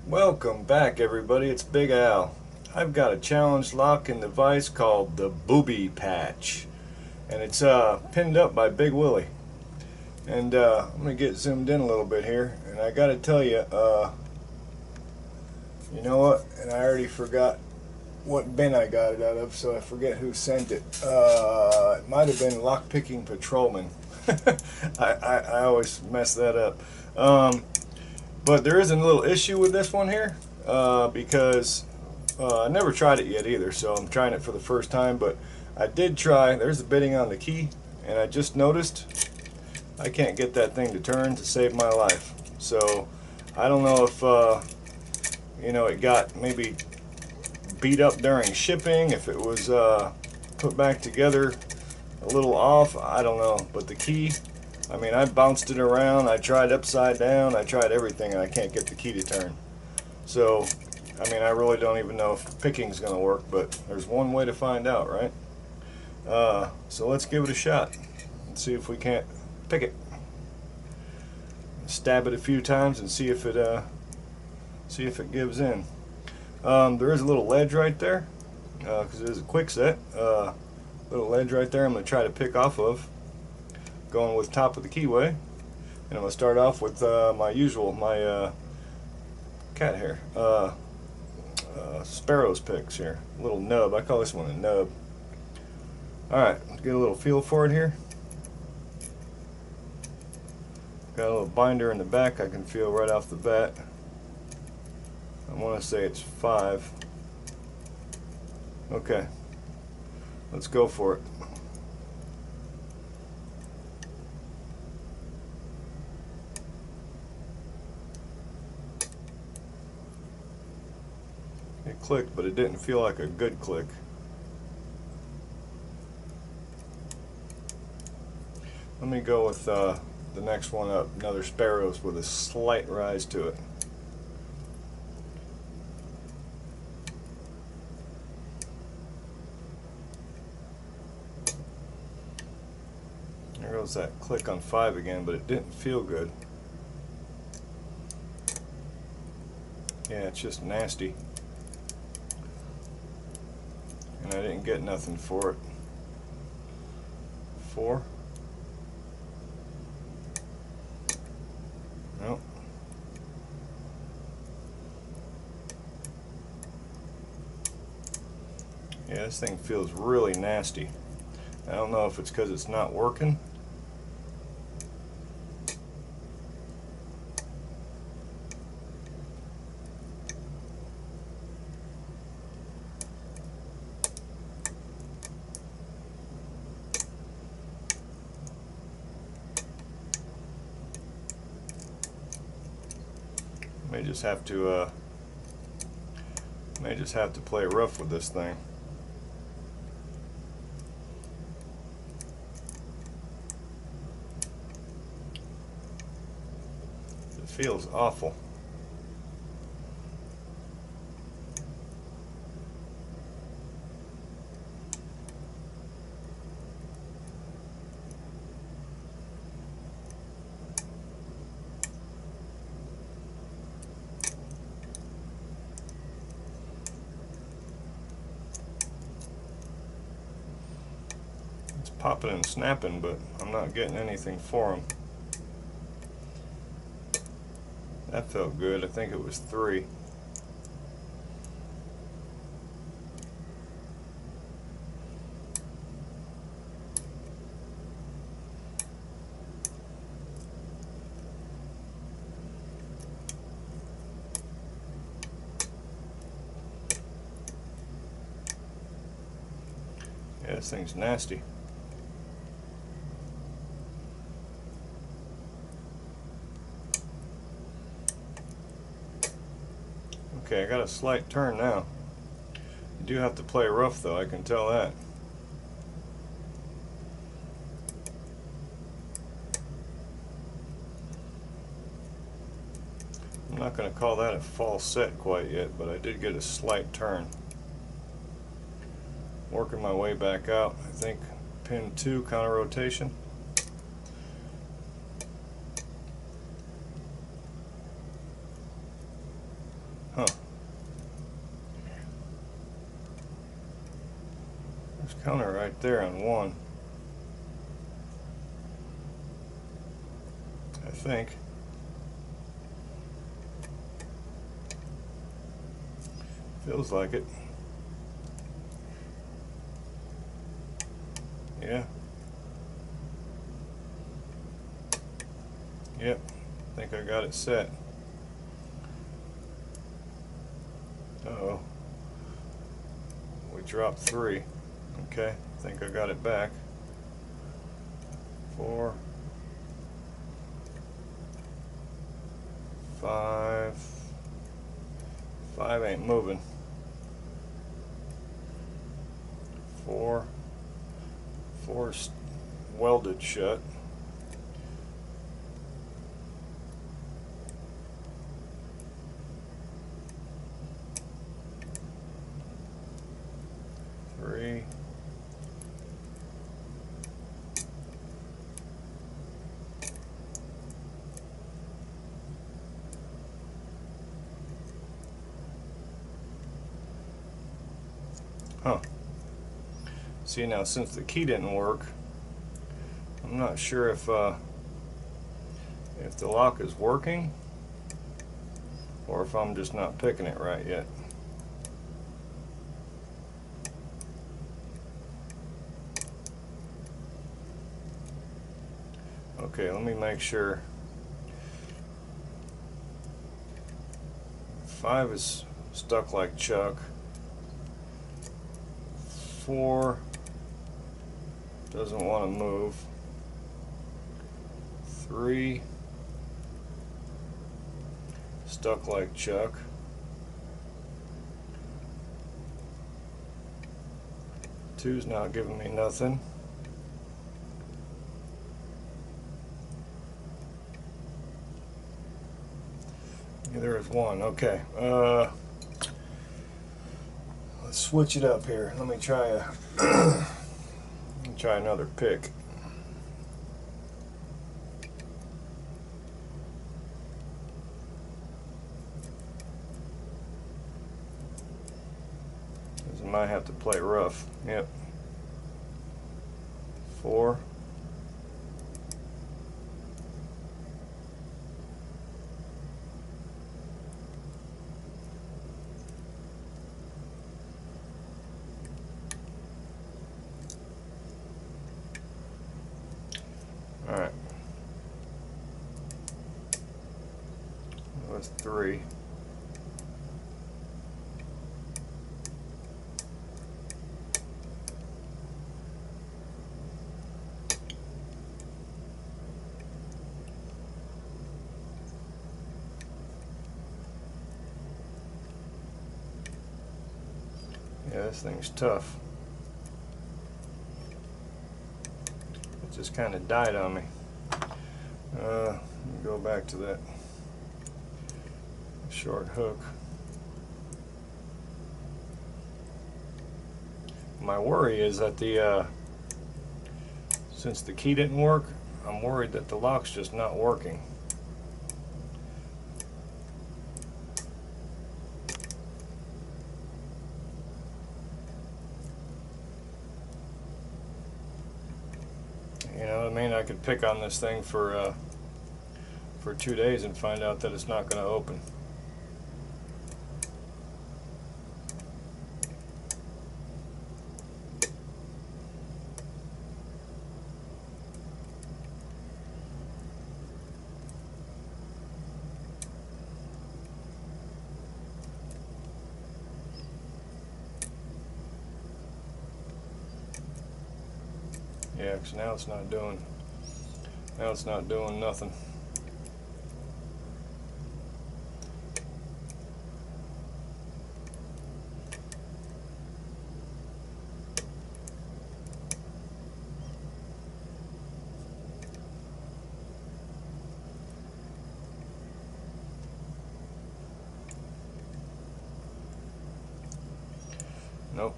Welcome back, everybody. It's Big Al. I've got a challenge locking device called the Boobie Patch, and it's pinned up by Big Willy. And I'm gonna get zoomed in a little bit here, and I gotta tell you, you know what? And I already forgot what bin I got it out of, so I forget who sent it. It might have been Lockpicking Patrolman. I always mess that up. But there is a little issue with this one here because I never tried it yet either, so I'm trying it for the first time. But I did try. There's the bitting on the key, and I just noticed I can't get that thing to turn to save my life. So I don't know if you know, it got maybe beat up during shipping, if it was put back together a little off, I don't know. But the key, I mean, I bounced it around, I tried upside down, I tried everything, and I can't get the key to turn. So, I mean, I really don't even know if picking's going to work, but there's one way to find out, right? So let's give it a shot and see if we can't pick it. Stab it a few times and see if it gives in. There is a little ledge right there, because it is a quick set. Little ledge right there I'm going to try to pick off of, going with top of the keyway. And I'm going to start off with my cat hair, sparrow's picks here. A little nub, I call this one a nub. Alright, let's get a little feel for it here. Got a little binder in the back I can feel right off the bat. I want to say it's 5. Okay, let's go for it. It clicked, but it didn't feel like a good click. Let me go with the next one up, another sparrow's with a slight rise to it. There goes that click on 5 again, but it didn't feel good. Yeah, it's just nasty. And I didn't get nothing for it. 4. Nope. Yeah, this thing feels really nasty. I don't know if it's because it's not working. May just have to play rough with this thing. It feels awful. Popping and snapping, but I'm not getting anything for them. That felt good. I think it was 3. Yeah, this thing's nasty. Okay, I got a slight turn now. You do have to play rough though, I can tell that. I'm not going to call that a false set quite yet, but I did get a slight turn. Working my way back out, I think pin 2, counter rotation. counter right there on one. I think. Feels like it. Yeah. Yep. I think I got it set. Uh-oh. We dropped 3. Okay. I think I got it back. 4. 5. 5 ain't moving. 4. 4's welded shut. 3. Huh. See, now since the key didn't work, I'm not sure if the lock is working or if I'm just not picking it right yet. Okay, let me make sure. 5 is stuck like Chuck. 4 doesn't want to move. 3 stuck like Chuck. 2's not giving me nothing. There is 1. Okay. Let's switch it up here. Let me try another pick. I might have to play rough. Yep. 4. 3. Yeah, this thing's tough. It just kind of died on me. Let me go back to that short hook. My worry is that since the key didn't work, I'm worried that the lock's just not working. You know what I mean? I could pick on this thing for 2 days and find out that it's not going to open. Yeah, because now it's not doing nothing. Nope.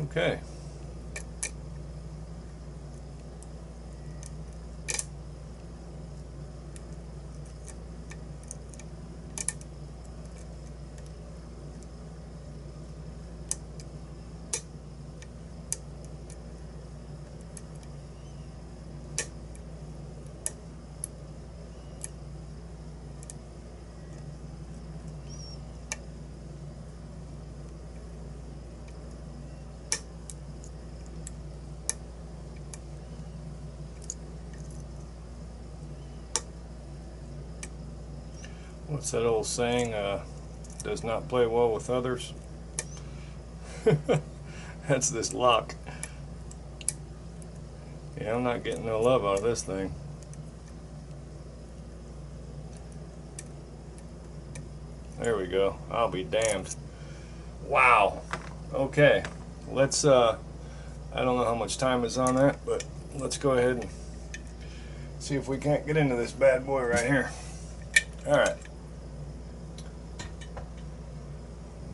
Okay. What's that old saying? Does not play well with others. That's this lock. Yeah, I'm not getting no love out of this thing. There we go. I'll be damned. Wow. Okay. Let's I don't know how much time is on that, but let's go ahead and see if we can't get into this bad boy right here. All right.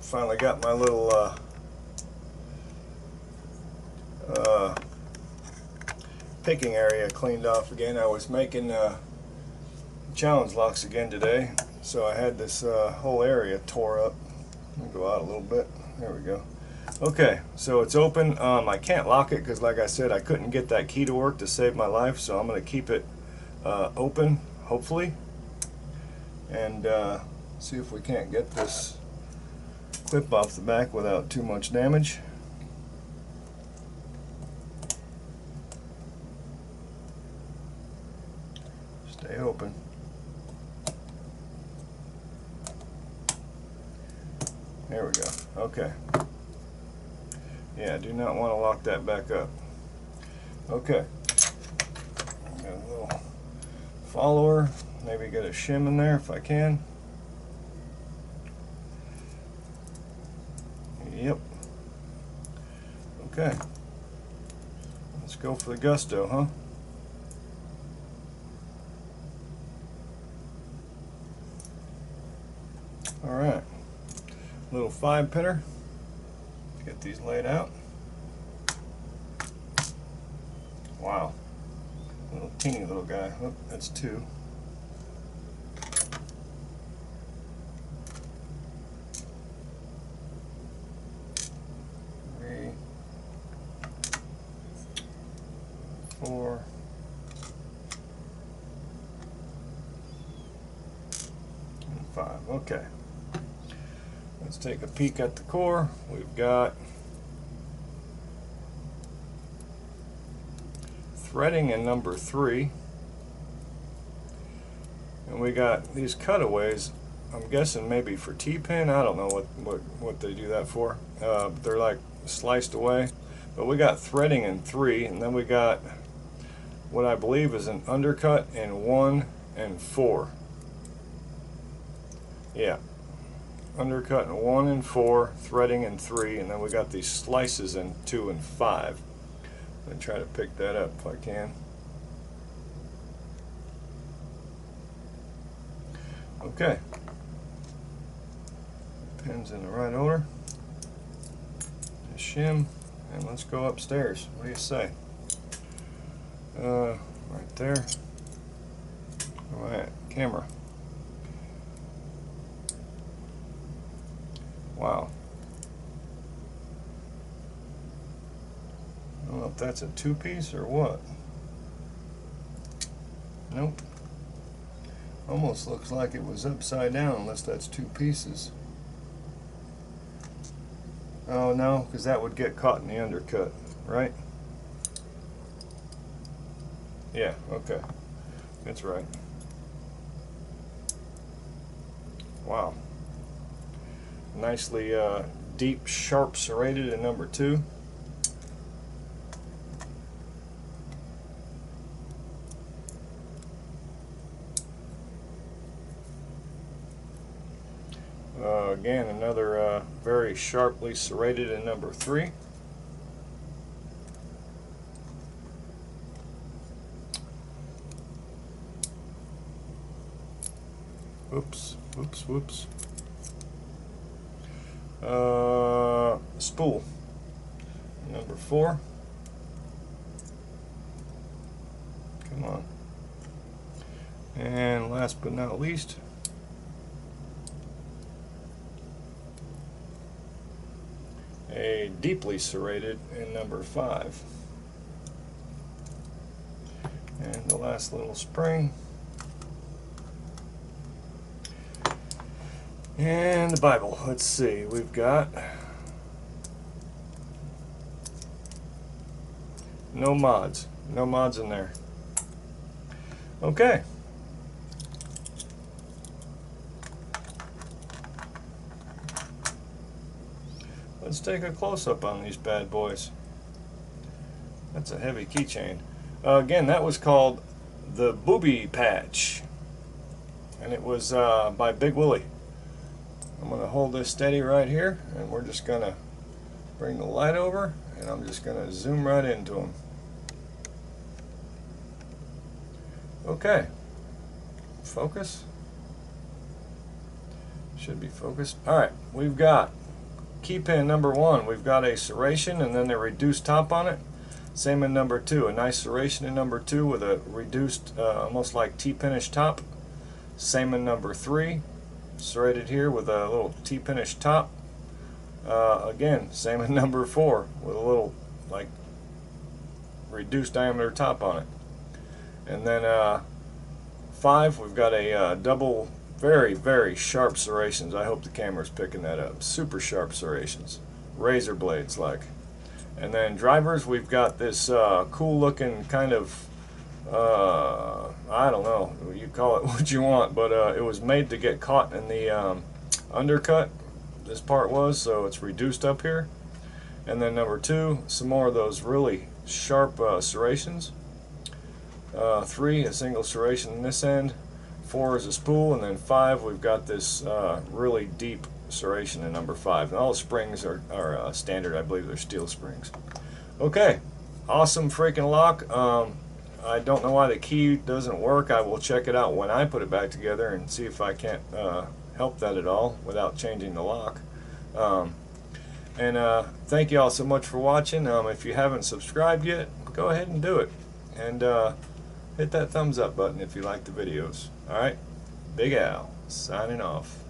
Finally got my little picking area cleaned off again. I was making challenge locks again today, so I had this whole area tore up. Let me go out a little bit. There we go. Okay, so it's open. I can't lock it because, like I said, I couldn't get that key to work to save my life, so I'm going to keep it open, hopefully, and see if we can't get this clip off the back without too much damage. Stay open. There we go. Okay. Yeah, I do not want to lock that back up. Okay. Got a little follower. Maybe get a shim in there if I can. Yep. Okay. Let's go for the gusto, huh? Alright. Little 5-pinner. Get these laid out. Wow. Little teeny little guy. Oh, that's 2. 3, 4, and 5. Okay. Let's take a peek at the core. We've got threading in number 3, and we got these cutaways. I'm guessing maybe for T-pin. I don't know what they do that for. They're like sliced away, but we got threading in 3, and then we got what I believe is an undercut in 1 and 4. Yeah. Undercut in 1 and 4, threading in 3, and then we got these slices in 2 and 5. I'm going to try to pick that up if I can. Okay. Pins in the right order. A shim, and let's go upstairs. What do you say? Right there. All right, camera. Wow. I don't know if that's a 2-piece or what. Nope. Almost looks like it was upside down, unless that's 2 pieces. Oh no, because that would get caught in the undercut, right? Yeah, okay. That's right. Wow. Nicely deep, sharp serrated in number 2. Again, another very sharply serrated in number 3. Oops, whoops, whoops. Spool, number 4. Come on. And last but not least, a deeply serrated in number 5. And the last little spring. And the Bible. Let's see, we've got no mods. No mods in there. Okay. Let's take a close-up on these bad boys. That's a heavy keychain. Again, that was called the Boobie Patch, and it was by Big Willy. I'm going to hold this steady right here, and we're just going to bring the light over, and I'm just going to zoom right into them. Okay, focus. Should be focused. Alright, we've got key pin number 1. We've got a serration and then a reduced top on it. Same in number 2. A nice serration in number 2 with a reduced, almost like T-pinish top. Same in number 3. Serrated here with a little T-pinish top. Again, same in number 4 with a little, like, reduced diameter top on it. And then 5, we've got a double, very, very sharp serrations. I hope the camera's picking that up. Super sharp serrations. Razor blades like. And then drivers, we've got this cool looking kind of, I don't know, you call it what you want, but it was made to get caught in the undercut. This part was, so it's reduced up here. And then number 2, some more of those really sharp serrations. 3, a single serration in this end. 4 is a spool, and then 5, we've got this really deep serration in number 5. And all the springs are standard. I believe they're steel springs. Okay, awesome freaking lock. I don't know why the key doesn't work. I will check it out when I put it back together and see if I can't help that at all without changing the lock. Thank you all so much for watching. If you haven't subscribed yet, go ahead and do it. And hit that thumbs up button if you like the videos. Alright, Big Al, signing off.